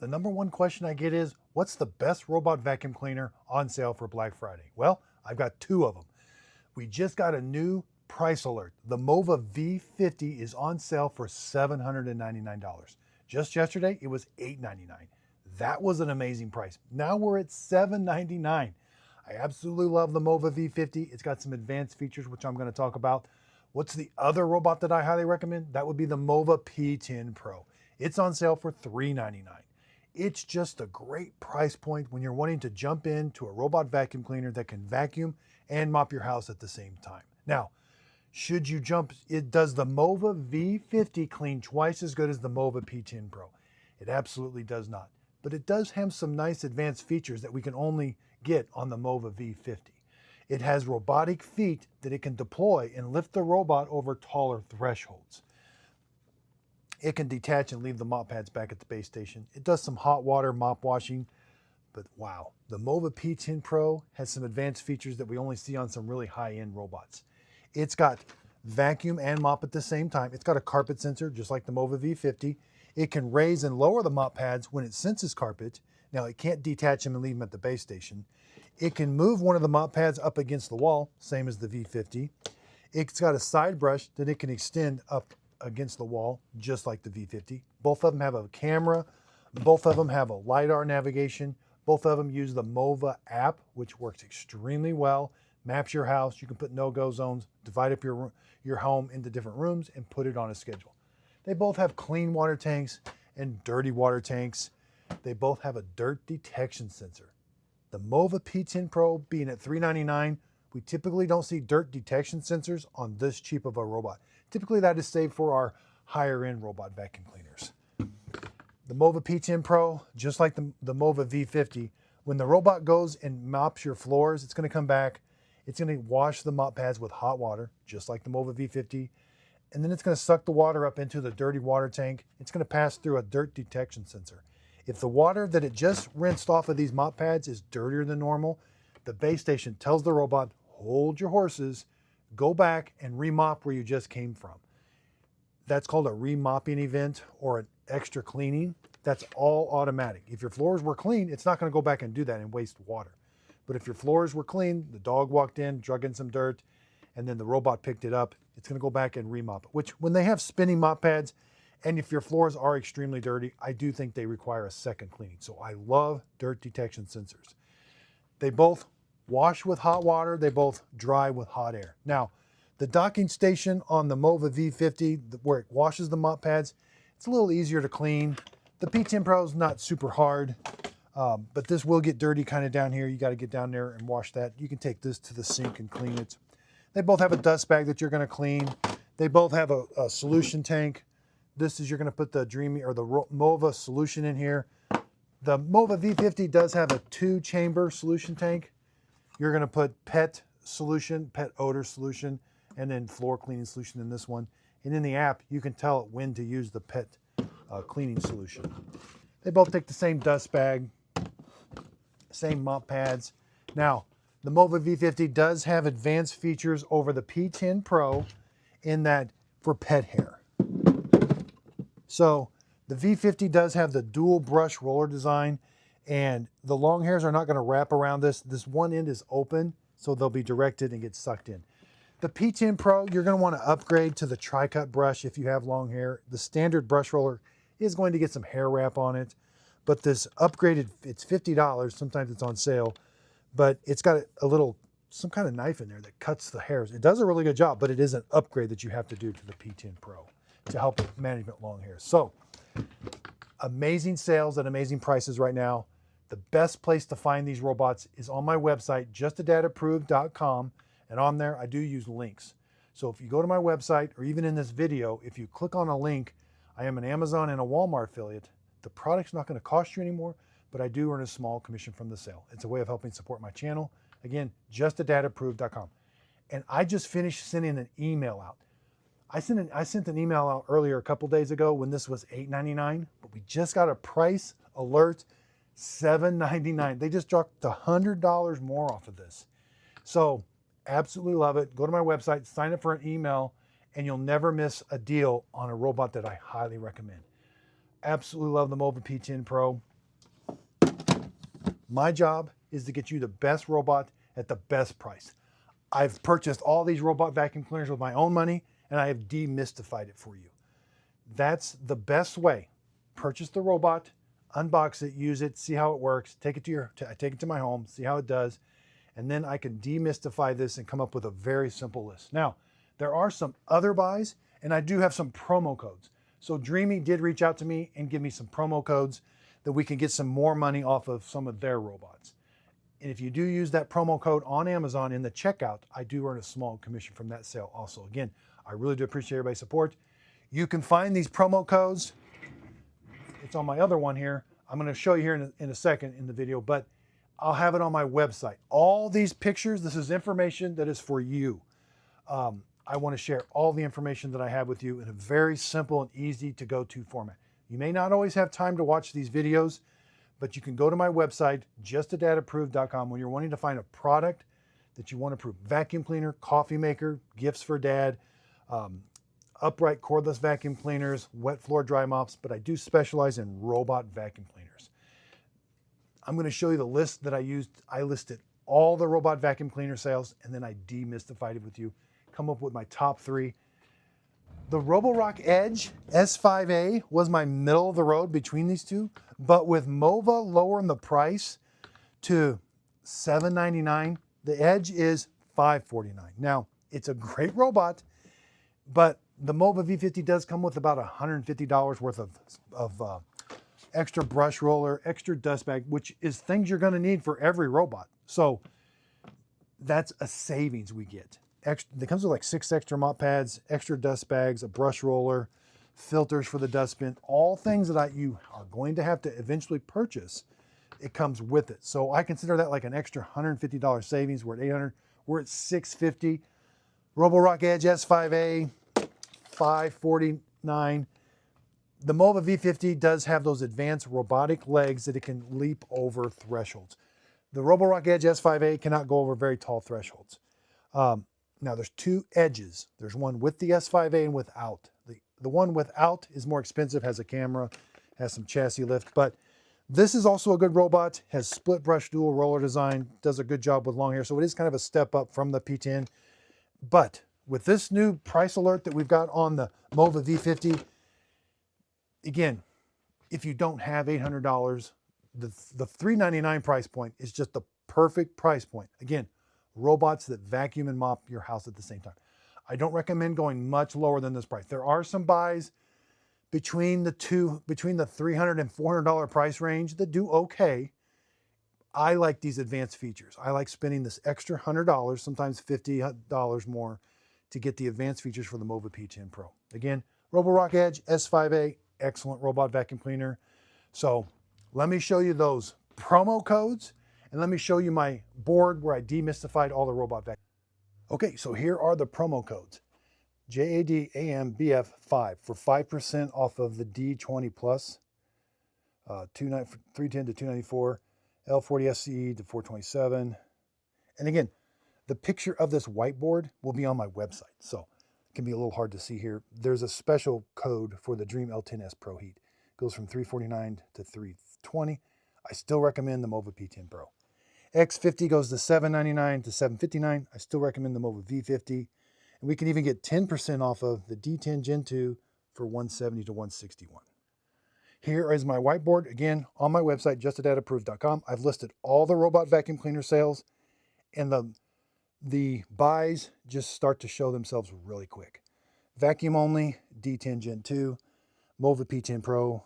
The number one question I get is, what's the best robot vacuum cleaner on sale for Black Friday? Well, I've got two of them. We just got a new price alert. The Mova V50 is on sale for $799. Just yesterday, it was $899. That was an amazing price. Now we're at $799. I absolutely love the Mova V50. It's got some advanced features, which I'm going to talk about. What's the other robot that I highly recommend? That would be the Mova P10 Pro. It's on sale for $399. It's just a great price point when you're wanting to jump into a robot vacuum cleaner that can vacuum and mop your house at the same time. Now, should you jump, does the Mova V50 clean twice as good as the Mova P10 Pro? It absolutely does not. But it does have some nice advanced features that we can only get on the Mova V50. It has robotic feet that it can deploy and lift the robot over taller thresholds. It can detach and leave the mop pads back at the base station. It does some hot water mop washing, but wow, the Mova P10 Pro has some advanced features that we only see on some really high-end robots. It's got vacuum and mop at the same time. It's got a carpet sensor, just like the Mova V50. It can raise and lower the mop pads when it senses carpet. Now, it can't detach them and leave them at the base station. It can move one of the mop pads up against the wall, same as the V50. It's got a side brush that it can extend up against the wall, just like the V50. Both of them have a camera. Both of them have a LiDAR navigation. Both of them use the Mova app, which works extremely well. Maps your house. You can put no-go zones, divide up your home into different rooms, and put it on a schedule. They both have clean water tanks and dirty water tanks. They both have a dirt detection sensor. The Mova P10 Pro being at $399, we typically don't see dirt detection sensors on this cheap of a robot. Typically that is saved for our higher end robot vacuum cleaners. The Mova P10 Pro, just like the Mova V50, when the robot goes and mops your floors, it's going to come back. It's going to wash the mop pads with hot water, just like the Mova V50. And then it's going to suck the water up into the dirty water tank. It's going to pass through a dirt detection sensor. If the water that it just rinsed off of these mop pads is dirtier than normal, the base station tells the robot, hold your horses, go back and remop where you just came from. That's called a remopping event or an extra cleaning. That's all automatic. If your floors were clean, it's not going to go back and do that and waste water. But if your floors were clean, the dog walked in, drug in some dirt, and then the robot picked it up, it's going to go back and remop it. Which, when they have spinning mop pads, and if your floors are extremely dirty, I do think they require a second cleaning. So I love dirt detection sensors. They both wash with hot water. They both dry with hot air. Now, the docking station on the Mova V50, where it washes the mop pads, it's a little easier to clean. The P10 Pro is not super hard, but this will get dirty kind of down here. You got to get down there and wash that. You can take this to the sink and clean it. They both have a dust bag that you're going to clean. They both have a solution tank. This is, you're going to put the Mova solution in here. The Mova V50 does have a 2-chamber solution tank. You're going to put pet solution, pet odor solution, and then floor cleaning solution in this one. And in the app, you can tell it when to use the pet cleaning solution. They both take the same dust bag, same mop pads. Now, the Mova V50 does have advanced features over the P10 Pro in that for pet hair. So the V50 does have the dual brush roller design, and the long hairs are not going to wrap around this. This one end is open, so they'll be directed and get sucked in. The P10 Pro, you're going to want to upgrade to the tri-cut brush if you have long hair. The standard brush roller is going to get some hair wrap on it, but this upgraded, it's $50. Sometimes it's on sale, but it's got some kind of knife in there that cuts the hairs. It does a really good job, but it is an upgrade that you have to do to the P10 Pro to help with management long hair. So, amazing sales at amazing prices right now. The best place to find these robots is on my website, justadadapproved.com, and on there I do use links. So if you go to my website, or even in this video, if you click on a link, I am an Amazon and a Walmart affiliate. The product's not going to cost you anymore, but I do earn a small commission from the sale. It's a way of helping support my channel. Again, justadadapproved.com. And I just finished sending an email out. I sent an email out earlier a couple days ago when this was $8.99, but we just got a price alert, $7.99. They just dropped $100 more off of this. So absolutely love it. Go to my website, sign up for an email, and you'll never miss a deal on a robot that I highly recommend. Absolutely love the Mova P10 Pro. My job is to get you the best robot at the best price. I've purchased all these robot vacuum cleaners with my own money, and I have demystified it for you. That's the best way. Purchase the robot, unbox it, use it, see how it works, take it to my home, see how it does, and then I can demystify this and come up with a very simple list. Now, there are some other buys, and I do have some promo codes. So Dreamy did reach out to me and give me some promo codes that we can get some more money off of some of their robots. And if you do use that promo code on Amazon in the checkout, I do earn a small commission from that sale also. Again, I really do appreciate everybody's support. You can find these promo codes. It's on my other one here. I'm going to show you here in a second in the video, but I'll have it on my website. All these pictures, this is information that is for you. I want to share all the information that I have with you in a very simple and easy to go to format. You may not always have time to watch these videos, but you can go to my website, justadadapproved.com, when you're wanting to find a product that you want to prove. Vacuum cleaner, coffee maker, gifts for dad, upright cordless vacuum cleaners, wet floor dry mops, but I do specialize in robot vacuum cleaners. I'm going to show you the list that I used. I listed all the robot vacuum cleaner sales, and then I demystified it with you, come up with my top 3. The Roborock Edge S5A was my middle of the road between these two, but with Mova lowering the price to $799, the Edge is $549. Now, it's a great robot, but the Mova V50 does come with about $150 worth of extra brush roller, extra dust bag, which is things you're going to need for every robot. So that's a savings we get. It comes with like 6 extra mop pads, extra dust bags, a brush roller, filters for the dustbin, all things that you are going to have to eventually purchase. It comes with it. So I consider that like an extra $150 savings. We're at $800, we're at $650. Roborock Edge S5A, $549. The Mova V50 does have those advanced robotic legs that it can leap over thresholds. The Roborock Edge S5A cannot go over very tall thresholds. Now there's 2 edges. There's one with the S5A and without. The one without is more expensive, has a camera, has some chassis lift, but this is also a good robot, has split brush dual roller design, does a good job with long hair, so it is kind of a step up from the P10. But with this new price alert that we've got on the Mova V50, again, if you don't have $800, the $399 price point is just the perfect price point. Again, robots that vacuum and mop your house at the same time. I don't recommend going much lower than this price. There are some buys between the $300 and $400 price range that do okay. I like these advanced features. I like spending this extra $100, sometimes $50 more, to get the advanced features for the Mova P10 Pro. Again, Roborock Edge S5A, excellent robot vacuum cleaner. So let me show you those promo codes, and let me show you my board where I demystified all the robot vacuum. Okay, so here are the promo codes. JADAMBF5 for 5% off of the D20 Plus, 310 to 294, L40SCE to 427. And again, the picture of this whiteboard will be on my website, so it can be a little hard to see here. There's a special code for the Dream L10S Pro Heat. It goes from 349 to 320. I still recommend the Mova P10 Pro. X50 goes to $799 to $759. I still recommend the Mova V50. And we can even get 10% off of the D10 Gen 2 for $170 to $161. Here is my whiteboard, again, on my website, justadadapproved.com. I've listed all the robot vacuum cleaner sales, and the buys just start to show themselves really quick. Vacuum only, D10 Gen 2, Mova P10 Pro,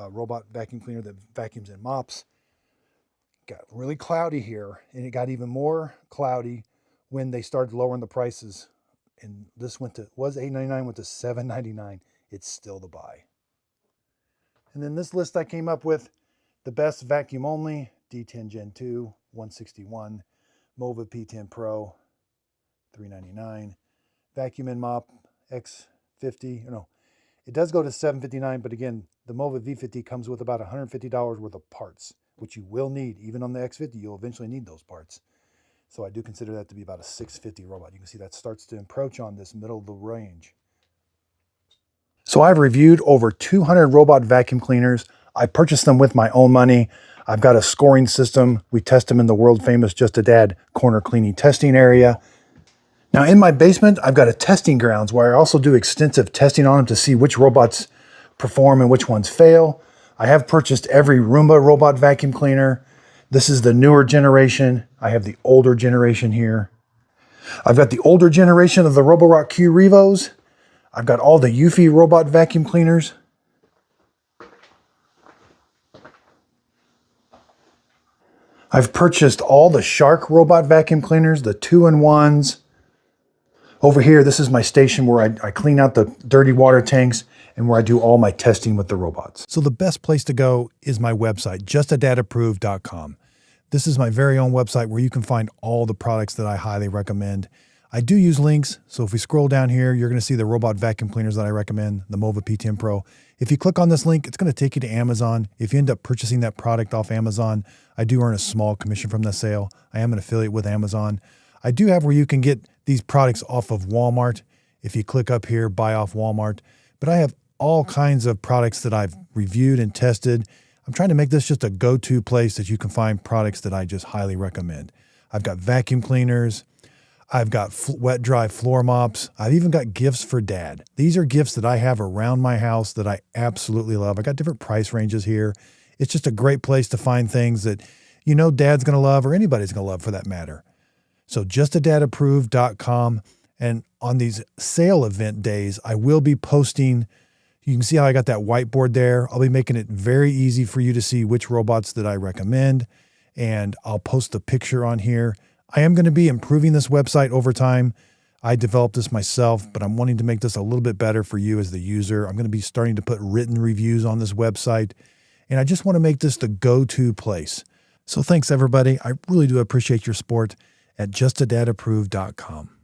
robot vacuum cleaner that vacuums and mops. Got really cloudy here, and it got even more cloudy when they started lowering the prices. And this was $899, went to $799. It's still the buy. And then this list I came up with, the best vacuum only, D10 Gen 2, $161, Mova P10 Pro, $399, vacuum and mop, X50, it does go to $759, but again, the Mova V50 comes with about $150 worth of parts, which you will need. Even on the X50, you'll eventually need those parts. So I do consider that to be about a $650 robot. You can see that starts to encroach on this middle of the range. So I've reviewed over 200 robot vacuum cleaners. I purchased them with my own money. I've got a scoring system. We test them in the world famous Just a Dad corner cleaning testing area. Now in my basement, I've got a testing grounds where I also do extensive testing on them to see which robots perform and which ones fail. I have purchased every Roomba robot vacuum cleaner. This is the newer generation. I have the older generation here. I've got the older generation of the Roborock Q Revos. I've got all the Eufy robot vacuum cleaners. I've purchased all the Shark robot vacuum cleaners, the 2-in-1s. Over here, this is my station where I clean out the dirty water tanks and where I do all my testing with the robots. So the best place to go is my website, justadadapproved.com. This is my very own website where you can find all the products that I highly recommend. I do use links, so if we scroll down here, you're going to see the robot vacuum cleaners that I recommend, the MOVA P10 Pro. If you click on this link, it's going to take you to Amazon. If you end up purchasing that product off Amazon, I do earn a small commission from the sale. I am an affiliate with Amazon. I do have where you can get these products off of Walmart. If you click up here, buy off Walmart. But I have all kinds of products that I've reviewed and tested. I'm trying to make this just a go-to place that you can find products that I just highly recommend. I've got vacuum cleaners. I've got wet, dry floor mops. I've even got gifts for Dad. These are gifts that I have around my house that I absolutely love. I got different price ranges here. It's just a great place to find things that you know Dad's going to love, or anybody's going to love for that matter. So justadadapproved.com. And on these sale event days, I will be posting. You can see how I got that whiteboard there. I'll be making it very easy for you to see which robots that I recommend. And I'll post the picture on here. I am going to be improving this website over time. I developed this myself, but I'm wanting to make this a little bit better for you as the user. I'm going to be starting to put written reviews on this website. And I just want to make this the go-to place. So thanks, everybody. I really do appreciate your support at justadadapproved.com.